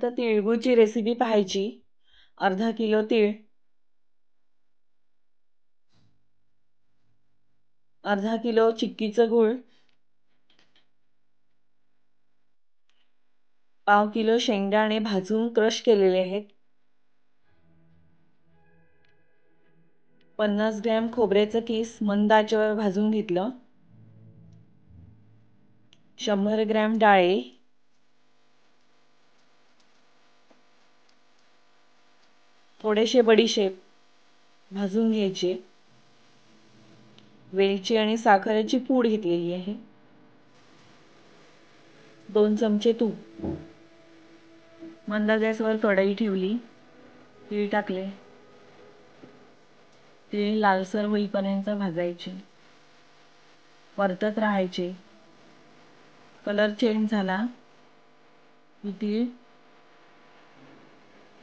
आता तिळगुळची रेसिपी पाहायची। अर्धा किलो तीळ, अर्धा किलो चिक्कीचं गूळ, पाव किलो शेंगदाणे भाजून क्रश केलेले आहेत, 50 ग्रॅम खोबऱ्याचं किस मंद आचेवर भाजून घेतलं, 100 ग्रॅम डाळे, थोडेसे बडीशेप भाजून घ्यायचे, वेलची आणि साखरेची पूड घेतलेली आहे, 2 चमचे तूप। मंद गॅसवर कढई ठेवली, तीळ टाकले, तीळ लालसर होईपर्यंत भाजायचे, परतत राहायचे। कलर चेंज झाला की तीळ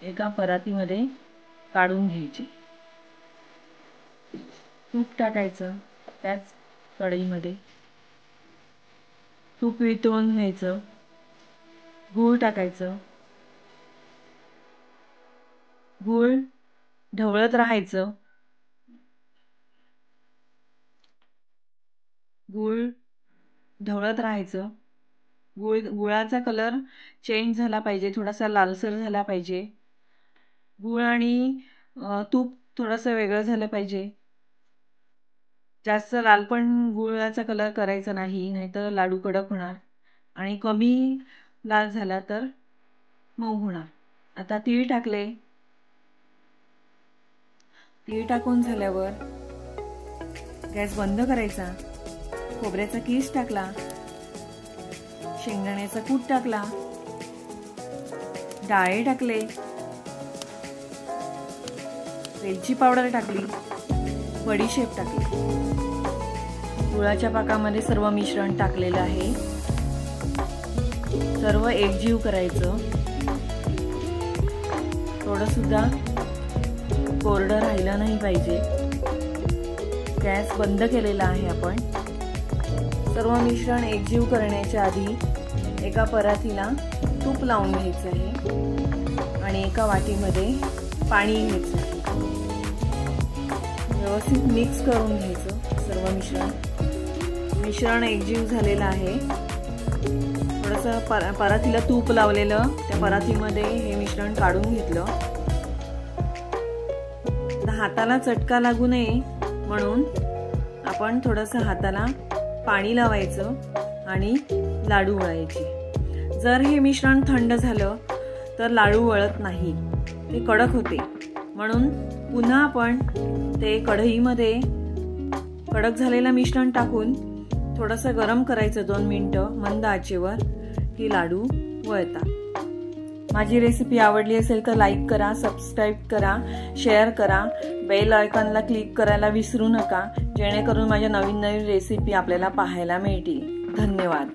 एका परातीमध्ये काढून घ्यायचे, तूप टाकायचं त्याच कढईमध्ये, तूप वितळून घ्यायचं, गूळ टाकायचं, गूळ ढवळत राहायचं, गुळाचा कलर चेंज झाला पाहिजे, थोडासा लालसर झाला पाहिजे। गूळ आणि तूप थोडंसं वेगळं झालं पाहिजे। जास्त लाल पण गुळाचा कलर करायचा नाही, नाहीतर लाडू कडक होणार, आणि कमी लाल झाला तर मऊ होणार। आता तीळ टाकले, तीळ टाकून झाल्यावर गॅस बंद करायचा, खोबऱ्याचा किस टाकला, शेंगदाण्याचा कूट टाकला, डाळे टाकले, वेलची पावडर टाकली, बडीशेप टाकली। गुळाच्या पाकामध्ये सर्व मिश्रण टाकलेलं आहे, सर्व एकजीव करायचं। थोडं सुद्धा कोरडं राहिलं नाही पाहिजे। गॅस बंद केलेला आहे आपण। सर्व मिश्रण एकजीव करण्याच्या आधी एका परातीला तूप लावून घ्यायचं आहे आणि एका वाटीमध्ये पाणी घ्यायचं आहे। व्यवस्थित मिक्स करून घ्यायचं सर्व मिश्रण एकजीव झालेलं आहे। थोडंसं परातीला तूप लावलेलं त्या परातीमध्ये हे मिश्रण काढून घेतलं। हाताला चटका लागू नये म्हणून आपण थोडंसं हाताला पाणी लावायचं आणि लाडू वळायचे। जर हे मिश्रण थंड झालं तर लाडू वळत नाही, ते कडक होते। म्हणून पुन्हा आपण ते कढईमध्ये कडक झालेलं मिश्रण टाकून थोडंसं गरम करायचं 2 मिनिटं मंद आचेवर, की लाडू वळतात। माझी रेसिपी आवडली असेल तर लाईक करा, सबस्क्राईब करा, शेअर करा, बेल आयकॉनला क्लिक करायला विसरू नका, जेणेकरून माझ्या नवीन रेसिपी आपल्याला पाहायला मिळतील। धन्यवाद।